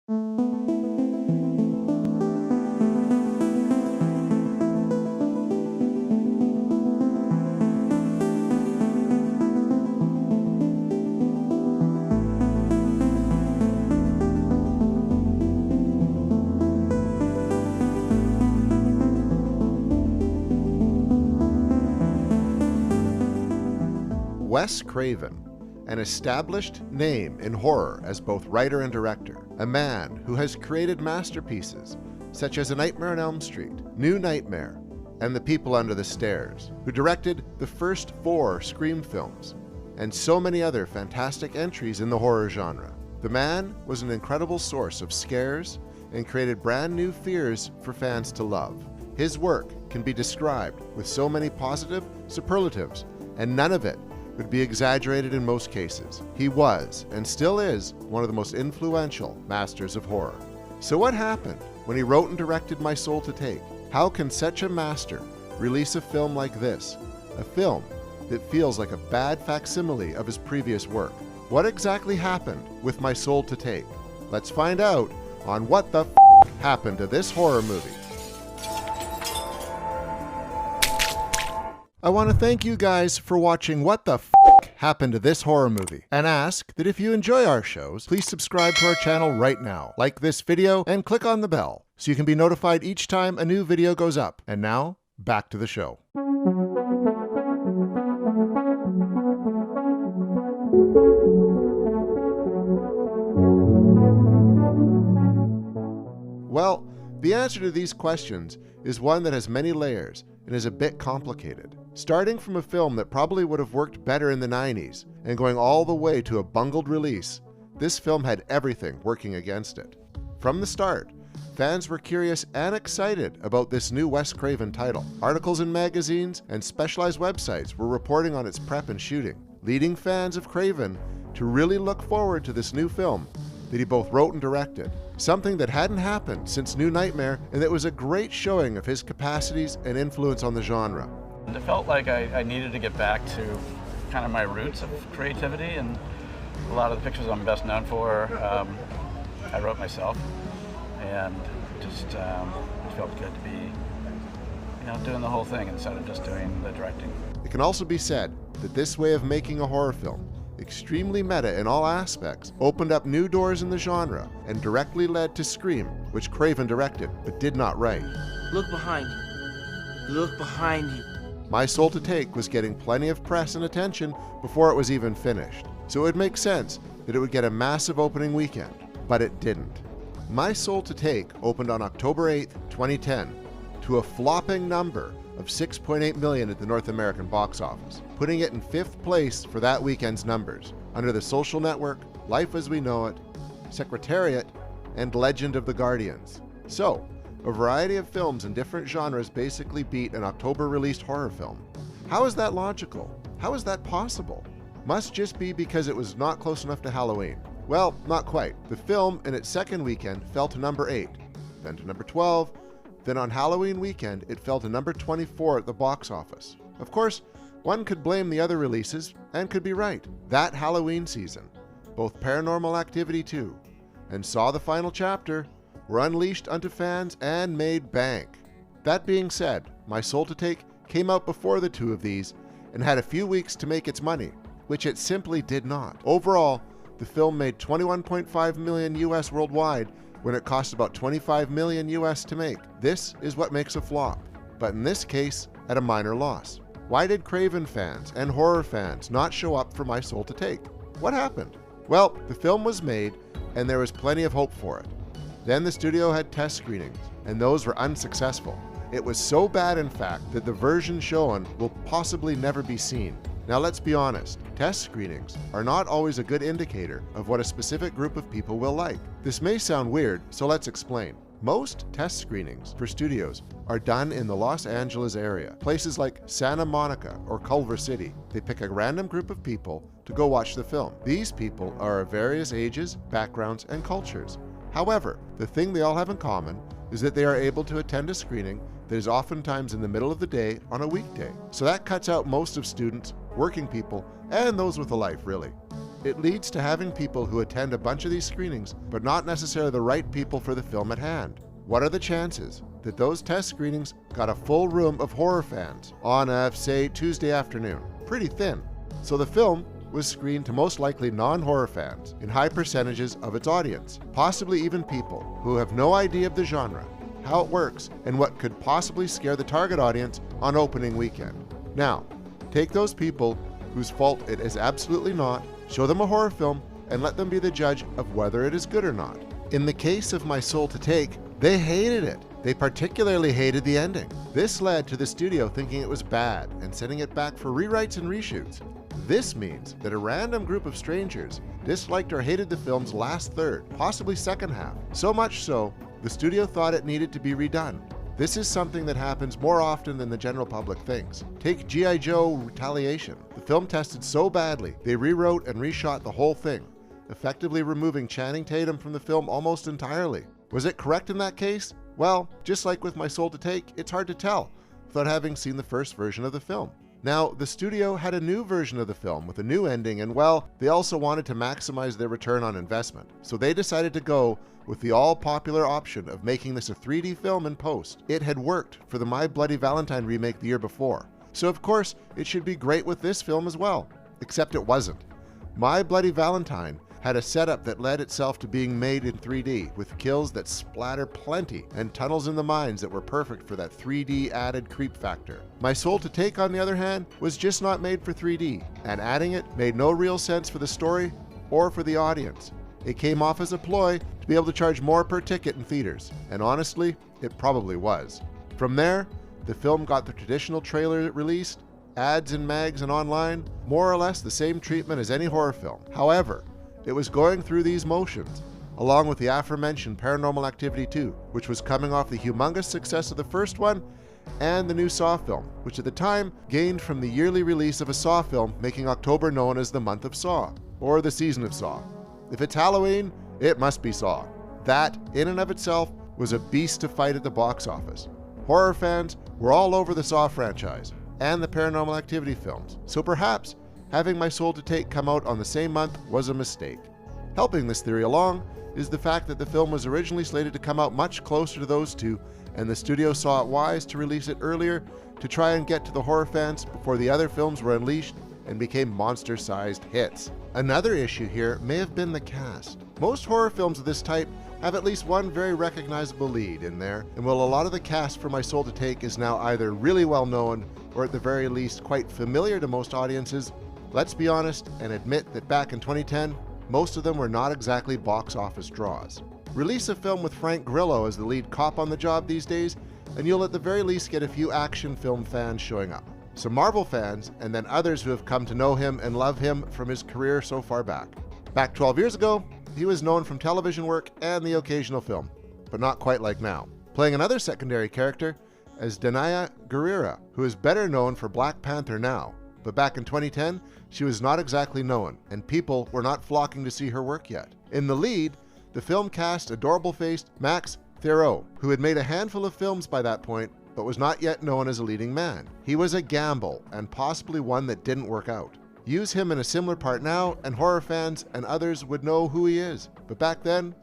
Wes Craven, an established name in horror as both writer and director, a man who has created masterpieces such as A Nightmare on Elm Street, New Nightmare, and The People Under the Stairs, who directed the first 4 Scream films, and so many other fantastic entries in the horror genre. The man was an incredible source of scares and created brand new fears for fans to love. His work can be described with so many positive superlatives, and none of it would be exaggerated in most cases. He was, and still is, one of the most influential masters of horror. So what happened when he wrote and directed My Soul to Take? How can such a master release a film like this? A film that feels like a bad facsimile of his previous work. What exactly happened with My Soul to Take? Let's find out on What the F Happened to This Horror Movie. I want to thank you guys for watching What the F Happened to This Horror Movie, and ask that if you enjoy our shows, please subscribe to our channel right now, like this video, and click on the bell so you can be notified each time a new video goes up. And now, back to the show. Well, the answer to these questions is one that has many layers and is a bit complicated. Starting from a film that probably would have worked better in the 90s and going all the way to a bungled release, this film had everything working against it. From the start, fans were curious and excited about this new Wes Craven title. Articles in magazines and specialized websites were reporting on its prep and shooting, leading fans of Craven to really look forward to this new film that he both wrote and directed, something that hadn't happened since New Nightmare, and that was a great showing of his capacities and influence on the genre. It felt like I needed to get back to kind of my roots of creativity, and a lot of the pictures I'm best known for, I wrote myself, and just it felt good to be, doing the whole thing instead of just doing the directing. It can also be said that this way of making a horror film, extremely meta in all aspects, opened up new doors in the genre and directly led to Scream, which Craven directed but did not write. Look behind you. Look behind you. My Soul to Take was getting plenty of press and attention before it was even finished, so it would make sense that it would get a massive opening weekend, but it didn't. My Soul to Take opened on October 8th, 2010, to a flopping number of $6.8 million at the North American box office, putting it in 5th place for that weekend's numbers, under The Social Network, Life as We Know It, Secretariat, and Legend of the Guardians. So, a variety of films in different genres basically beat an October-released horror film. How is that logical? How is that possible? Must just be because it was not close enough to Halloween. Well, not quite. The film, in its second weekend, fell to number 8, then to number 12, then on Halloween weekend, it fell to number 24 at the box office. Of course, one could blame the other releases, and could be right. That Halloween season, both Paranormal Activity 2 and Saw the Final Chapter were unleashed unto fans and made bank. That being said, My Soul to Take came out before the two of these and had a few weeks to make its money, which it simply did not. Overall, the film made $21.5 million US worldwide when it cost about $25 million US to make. This is what makes a flop, but in this case, at a minor loss. Why did Craven fans and horror fans not show up for My Soul to Take? What happened? Well, the film was made and there was plenty of hope for it. Then the studio had test screenings, and those were unsuccessful. It was so bad, in fact, that the version shown will possibly never be seen. Now let's be honest, test screenings are not always a good indicator of what a specific group of people will like. This may sound weird, so let's explain. Most test screenings for studios are done in the Los Angeles area, places like Santa Monica or Culver City. They pick a random group of people to go watch the film. These people are of various ages, backgrounds, and cultures. However, the thing they all have in common is that they are able to attend a screening that is oftentimes in the middle of the day on a weekday. So that cuts out most of students, working people, and those with a life, really. it leads to having people who attend a bunch of these screenings, but not necessarily the right people for the film at hand. What are the chances that those test screenings got a full room of horror fans on a, say, Tuesday afternoon? Pretty thin. So the film was screened to most likely non-horror fans in high percentages of its audience, possibly even people who have no idea of the genre, how it works, and what could possibly scare the target audience on opening weekend. Now, take those people whose fault it is absolutely not, show them a horror film, and let them be the judge of whether it is good or not. In the case of My Soul to Take, they hated it. They particularly hated the ending. This led to the studio thinking it was bad and sending it back for rewrites and reshoots. This means that a random group of strangers disliked or hated the film's last third, possibly second half. So much so, the studio thought it needed to be redone. This is something that happens more often than the general public thinks. Take G.I. Joe Retaliation. The film tested so badly, they rewrote and reshot the whole thing, effectively removing Channing Tatum from the film almost entirely. Was it correct in that case? Well, just like with My Soul to Take, it's hard to tell without having seen the first version of the film. Now, the studio had a new version of the film with a new ending, and well, they also wanted to maximize their return on investment. So they decided to go with the all-popular option of making this a 3D film in post. It had worked for the My Bloody Valentine remake the year before, so of course it should be great with this film as well. Except it wasn't. My Bloody Valentine had a setup that led itself to being made in 3D, with kills that splatter plenty and tunnels in the mines that were perfect for that 3D added creep factor. My Soul to Take, on the other hand, was just not made for 3D, and adding it made no real sense for the story or for the audience. It came off as a ploy to be able to charge more per ticket in theaters, and honestly, it probably was. From there, the film got the traditional trailer it released, ads in mags and online, more or less the same treatment as any horror film. However, it was going through these motions, along with the aforementioned Paranormal Activity 2, which was coming off the humongous success of the first one, and the new Saw film, which at the time gained from the yearly release of a Saw film, making October known as the month of Saw, or the season of Saw. If it's Halloween, it must be Saw. That, in and of itself, was a beast to fight at the box office. Horror fans were all over the Saw franchise, and the Paranormal Activity films, so perhaps having My Soul to Take come out on the same month was a mistake. Helping this theory along is the fact that the film was originally slated to come out much closer to those two, and the studio saw it wise to release it earlier to try and get to the horror fans before the other films were unleashed and became monster-sized hits. Another issue here may have been the cast. Most horror films of this type have at least one very recognizable lead in there, and while a lot of the cast for My Soul to Take is now either really well known or at the very least quite familiar to most audiences, let's be honest and admit that back in 2010, most of them were not exactly box office draws. Release a film with Frank Grillo as the lead cop on the job these days, and you'll at the very least get a few action film fans showing up. Some Marvel fans, and then others who have come to know him and love him from his career so far back. Back 12 years ago, he was known from television work and the occasional film, but not quite like now. Playing another secondary character as Danai Gurira, who is better known for Black Panther now, but back in 2010, she was not exactly known, and people were not flocking to see her work yet. In the lead, the film cast adorable-faced Max Theroux, who had made a handful of films by that point, but was not yet known as a leading man. He was a gamble, and possibly one that didn't work out. Use him in a similar part now, and horror fans and others would know who he is, but back then,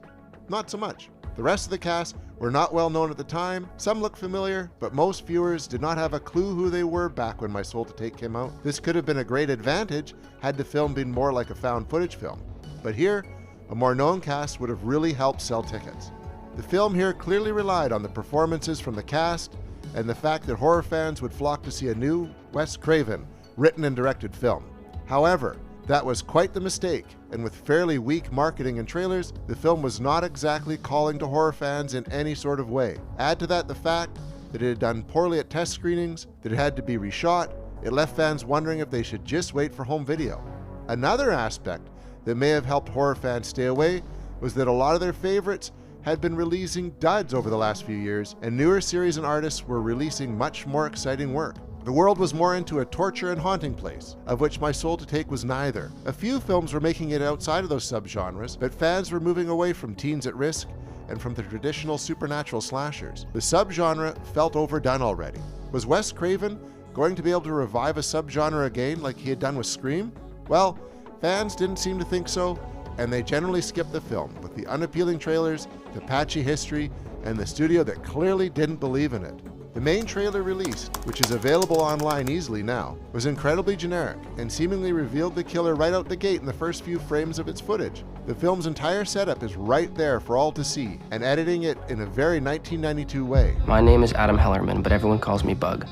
not so much. The rest of the cast were not well known at the time. Some look familiar, but most viewers did not have a clue who they were back when My Soul to Take came out. This could have been a great advantage had the film been more like a found footage film. But here, a more known cast would have really helped sell tickets. The film here clearly relied on the performances from the cast and the fact that horror fans would flock to see a new Wes Craven written and directed film. However, that was quite the mistake, and with fairly weak marketing and trailers, the film was not exactly calling to horror fans in any sort of way. Add to that the fact that it had done poorly at test screenings, that it had to be reshot, it left fans wondering if they should just wait for home video. Another aspect that may have helped horror fans stay away was that a lot of their favorites had been releasing duds over the last few years, and newer series and artists were releasing much more exciting work. The world was more into a torture and haunting place, of which My Soul to Take was neither. A few films were making it outside of those subgenres, but fans were moving away from teens at risk and from the traditional supernatural slashers. The subgenre felt overdone already. Was Wes Craven going to be able to revive a subgenre again like he had done with Scream? Well, Fans didn't seem to think so, and they generally skipped the film with the unappealing trailers, the patchy history, and the studio that clearly didn't believe in it. The main trailer released, which is available online easily now, was incredibly generic and seemingly revealed the killer right out the gate in the first few frames of its footage. The film's entire setup is right there for all to see, and editing it in a very 1992 way. My name is Adam Hellerman, but everyone calls me Bug.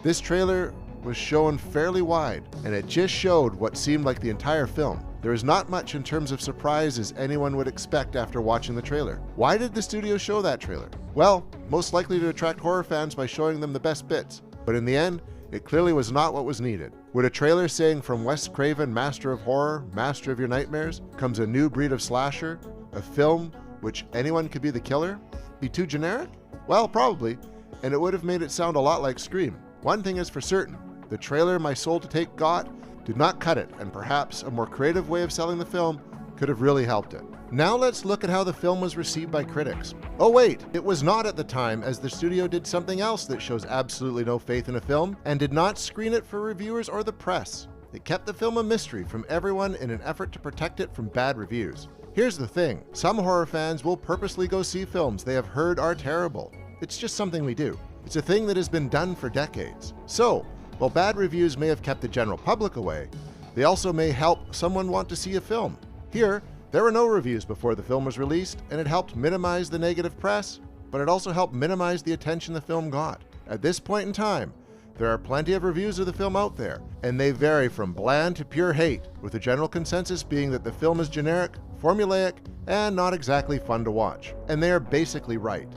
This trailer was shown fairly wide, and it just showed what seemed like the entire film. There is not much in terms of surprises anyone would expect after watching the trailer. Why did the studio show that trailer? Well, most likely to attract horror fans by showing them the best bits. But in the end, it clearly was not what was needed. Would a trailer saying from Wes Craven, master of horror, master of your nightmares, comes a new breed of slasher, a film which anyone could be the killer, be too generic? Well, probably, and it would have made it sound a lot like Scream. One thing is for certain, the trailer My Soul to Take got did not cut it, and perhaps a more creative way of selling the film could have really helped it. Now let's look at how the film was received by critics. Oh wait, it was not at the time, as the studio did something else that shows absolutely no faith in a film and did not screen it for reviewers or the press. It kept the film a mystery from everyone in an effort to protect it from bad reviews. Here's the thing, some horror fans will purposely go see films they have heard are terrible. It's just something we do. It's a thing that has been done for decades. So, while bad reviews may have kept the general public away, they also may help someone want to see a film. Here, there were no reviews before the film was released, and it helped minimize the negative press, but it also helped minimize the attention the film got. At this point in time, there are plenty of reviews of the film out there, and they vary from bland to pure hate, with the general consensus being that the film is generic, formulaic, and not exactly fun to watch. And they are basically right.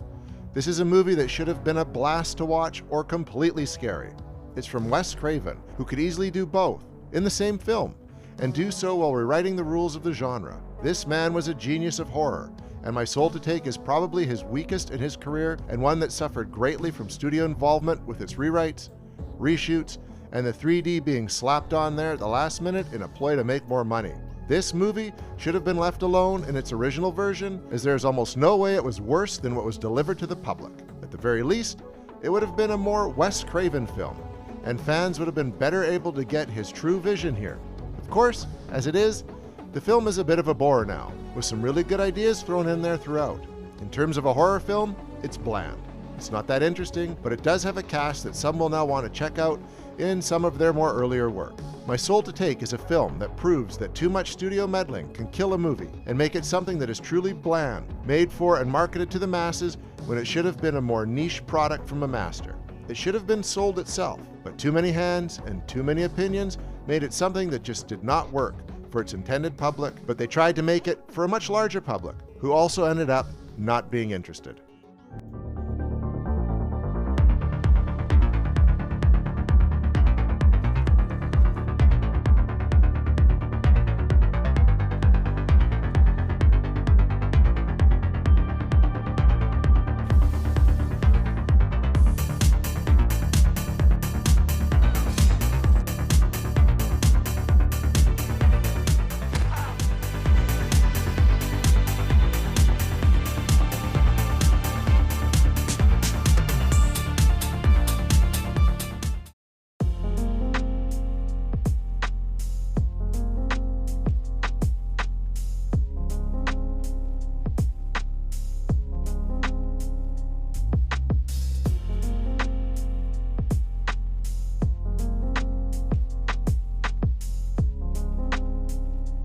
This is a movie that should have been a blast to watch or completely scary. It's from Wes Craven, who could easily do both in the same film, and do so while rewriting the rules of the genre. This man was a genius of horror, and My Soul to Take is probably his weakest in his career, and one that suffered greatly from studio involvement with its rewrites, reshoots, and the 3D being slapped on there at the last minute in a ploy to make more money. This movie should have been left alone in its original version, as there is almost no way it was worse than what was delivered to the public. At the very least, it would have been a more Wes Craven film, and fans would have been better able to get his true vision here. Of course, as it is, the film is a bit of a bore now, with some really good ideas thrown in there throughout. In terms of a horror film, it's bland. It's not that interesting, but it does have a cast that some will now want to check out in some of their more earlier work. My Soul to Take is a film that proves that too much studio meddling can kill a movie and make it something that is truly bland, made for and marketed to the masses when it should have been a more niche product from a master. It should have been sold itself, but too many hands and too many opinions made it something that just did not work for its intended public, but they tried to make it for a much larger public, who also ended up not being interested.